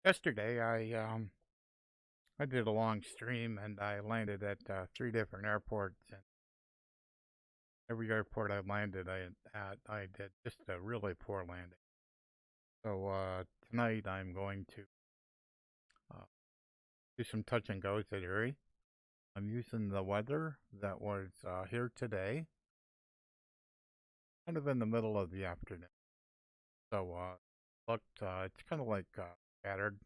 Yesterday, I did a long stream and I landed at three different airports. And every airport I landed I did just a really poor landing. So tonight I'm going to uh, do some touch and goes at Erie. I'm using the weather that was here today, kind of in the middle of the afternoon. So it's kind of like scattered.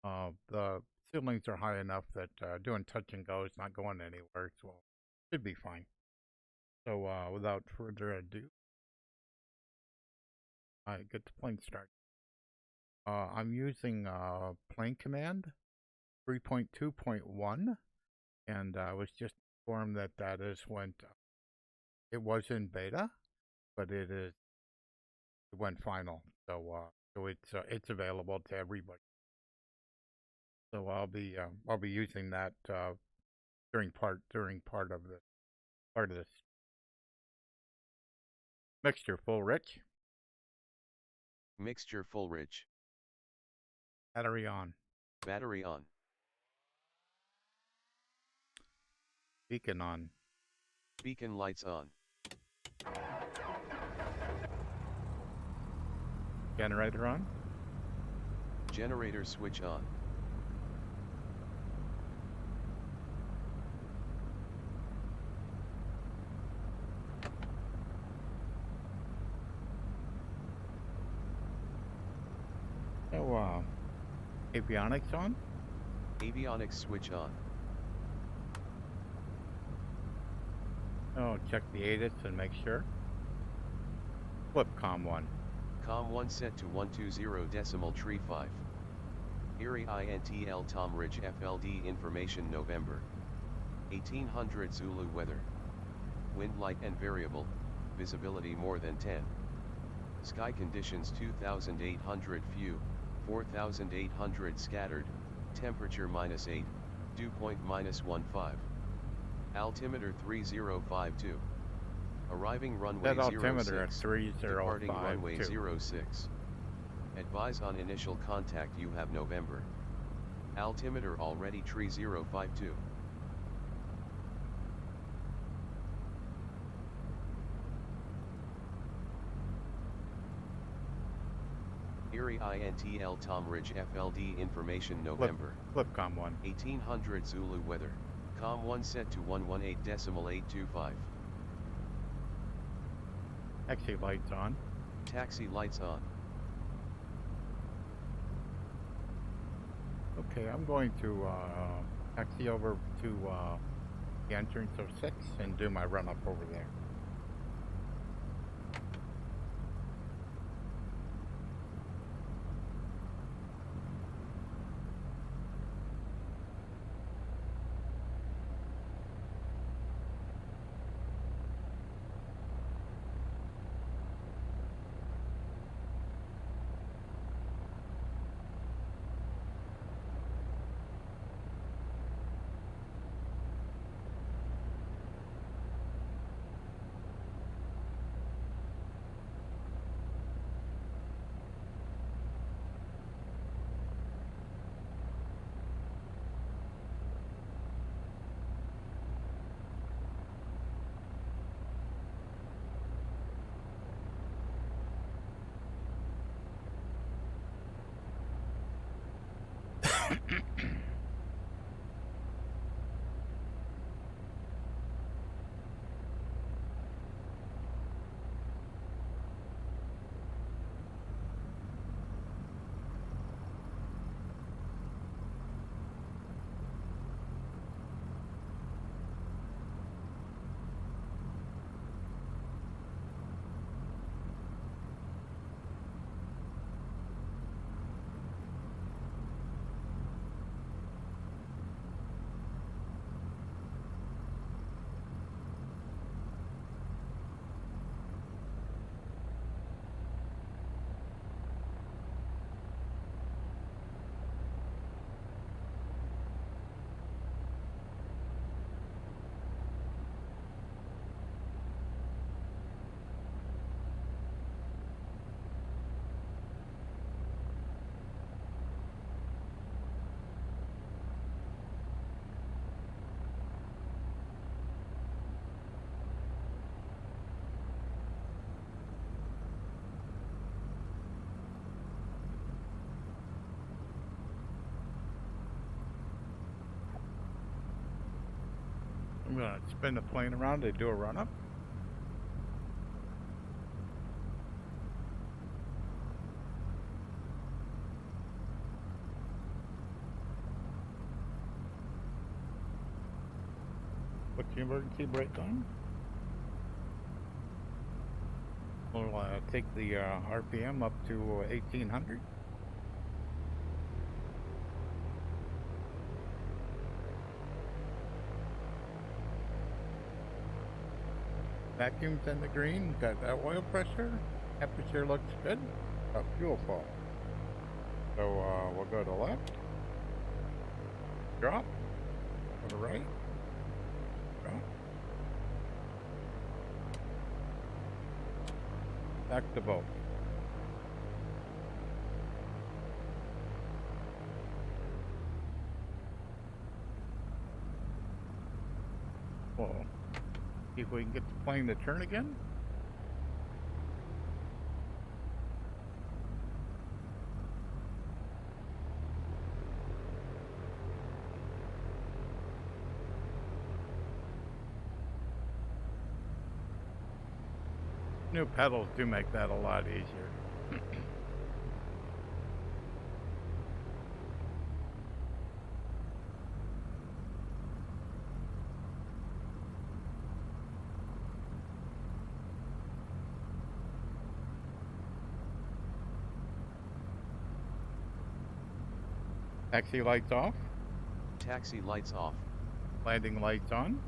The ceilings are high enough that doing touch and go is not going anywhere, so should be fine. So without further ado, I get the plane started. I'm using plane command 3.2.1, and I was just informed that it was in beta, but it went final. So it's available to everybody. So I'll be using that during part of this mixture full rich. Mixture full rich. Battery on. Battery on. Beacon on. Beacon lights on. Generator on. Generator switch on. So avionics on. Avionics switch on. Oh, check the ATIS and make sure. Flip COM 1. COM 1 set to 120.35. Erie INTL Tom Ridge FLD information November. 1800 Zulu weather. Wind light and variable, visibility more than 10. Sky conditions 2800 few, 4800 scattered, temperature -8, dew point -15. Altimeter 3052. Arriving runway That altimeter at 06, 3052. departing runway 06. Advise on initial contact you have November. Altimeter already 3052. Erie INTL Tom Ridge FLD information November. Flip COM 1. 1800 Zulu weather, COM 1 set to 118.825. Taxi lights on. Taxi lights on. Okay, I'm going to taxi over to the entrance of 6 and do my run up over there. gonna spin the plane around to do a run up. Put the emergency brake on. We'll take the RPM up to 1800. Vacuum's in the green. Got that oil pressure. Temperature looks good. Fuel flow. So we'll go to left. Drop. Go to right. Drop. Back to both. Whoa. See if we can get the plane to turn again. New pedals do make that a lot easier. Taxi lights off. Taxi lights off. Landing lights on.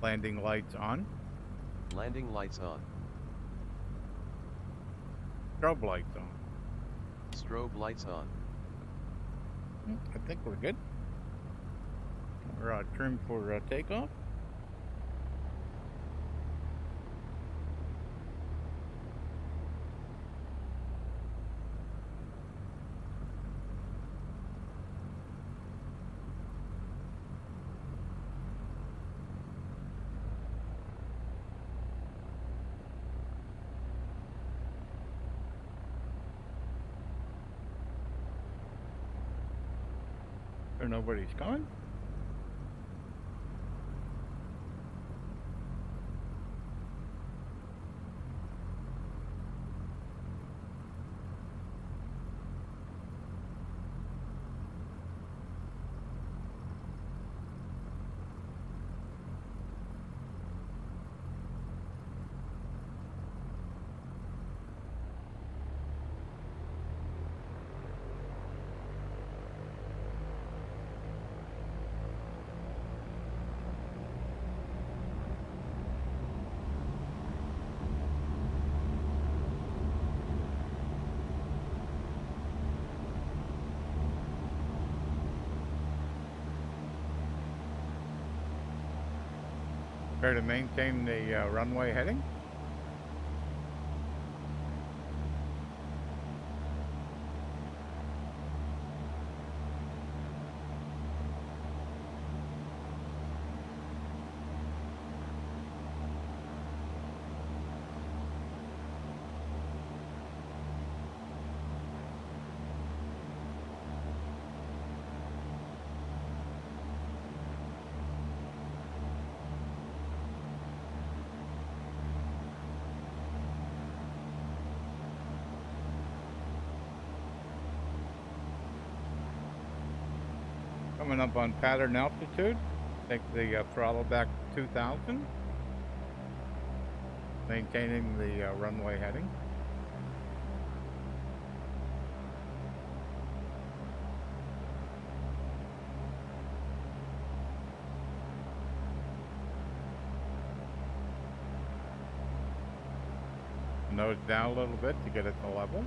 Landing lights on. Landing lights on. Strobe lights on. Strobe lights on. I think we're good. We're trimmed for takeoff. Or nobody's coming. Try to maintain the runway heading. Coming up on pattern altitude, take the throttle back to 2000, maintaining the runway heading. Nose down a little bit to get it to level.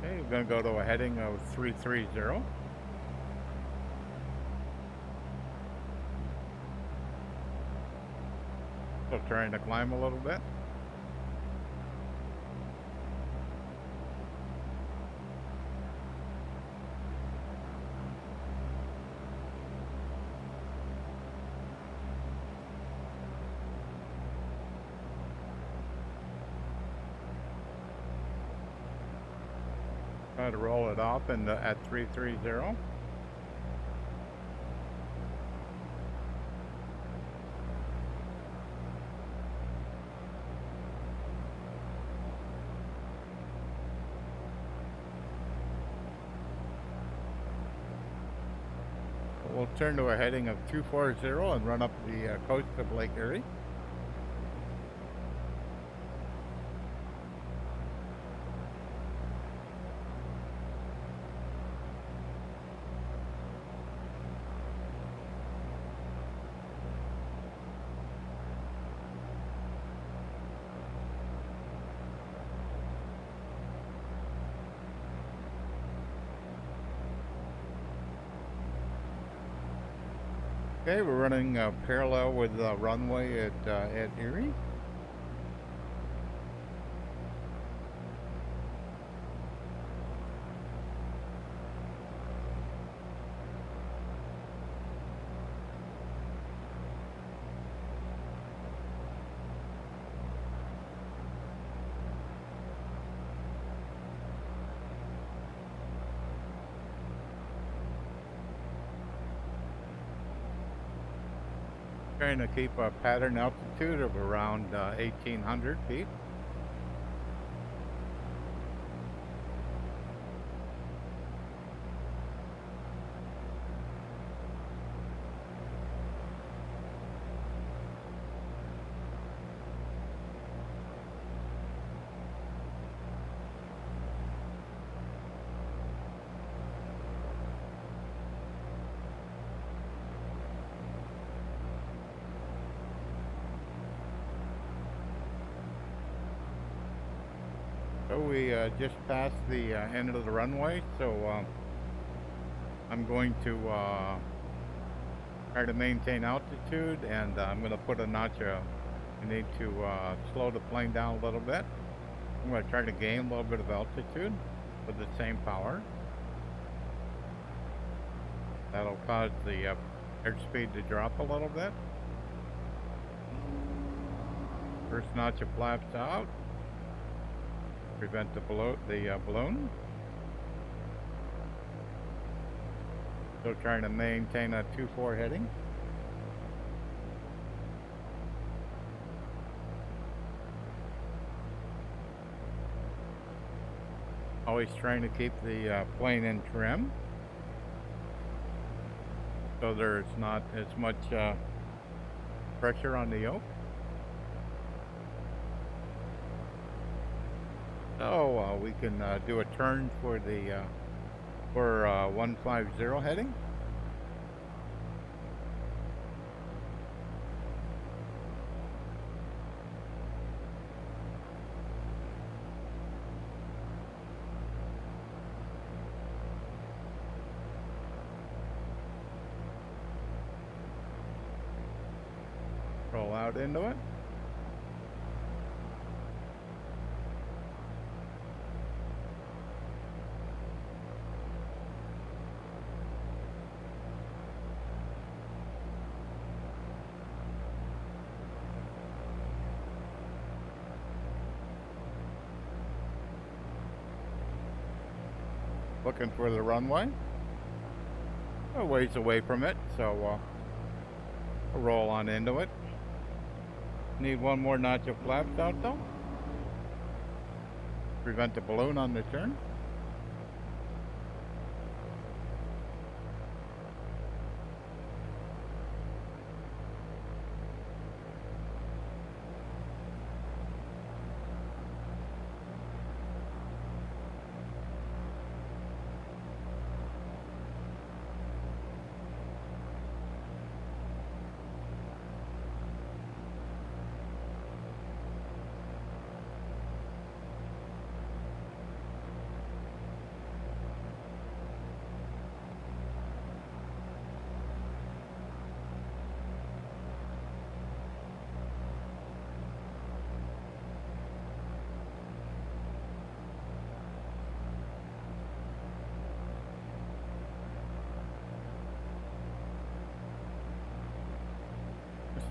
Okay, we're going to go to a heading of 330. So trying to climb a little bit. Try to roll it off and at 330. We'll turn to a heading of 240 and run up the coast of Lake Erie. Okay, we're running parallel with the runway at Erie. Trying to keep a pattern altitude of around 1,800 feet. So we just passed the end of the runway, so I'm going to try to maintain altitude, and I'm going to put a notch. I need to slow the plane down a little bit. I'm going to try to gain a little bit of altitude with the same power. That'll cause the airspeed to drop a little bit. First notch of flaps out. Prevent the balloon. So trying to maintain a 2-4 heading. Always trying to keep the plane in trim, so there's not as much pressure on the yoke. So we can do a turn for the 150 heading. Roll out into it. Looking for the runway. A ways away from it, so I'll roll on into it. Need one more notch of flaps out though. Prevent the balloon on the turn.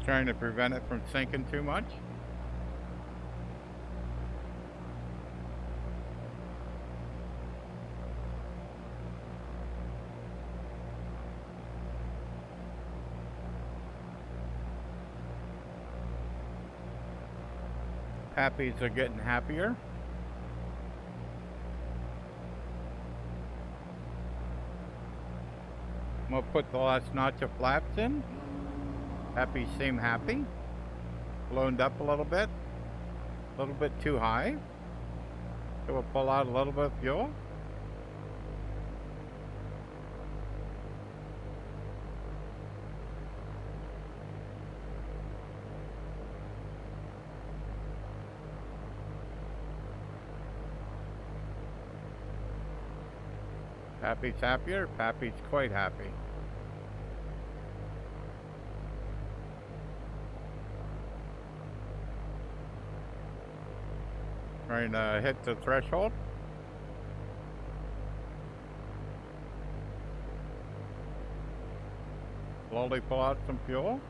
trying to prevent it from sinking too much. Pappies are getting happier. I'm gonna put the last notch of flaps in. Pappies seem happy. Ballooned up a little bit too high. So we'll pull out a little bit of fuel. Pappy's happier. Pappy's quite happy. Trying to hit the threshold. Slowly pull out some fuel.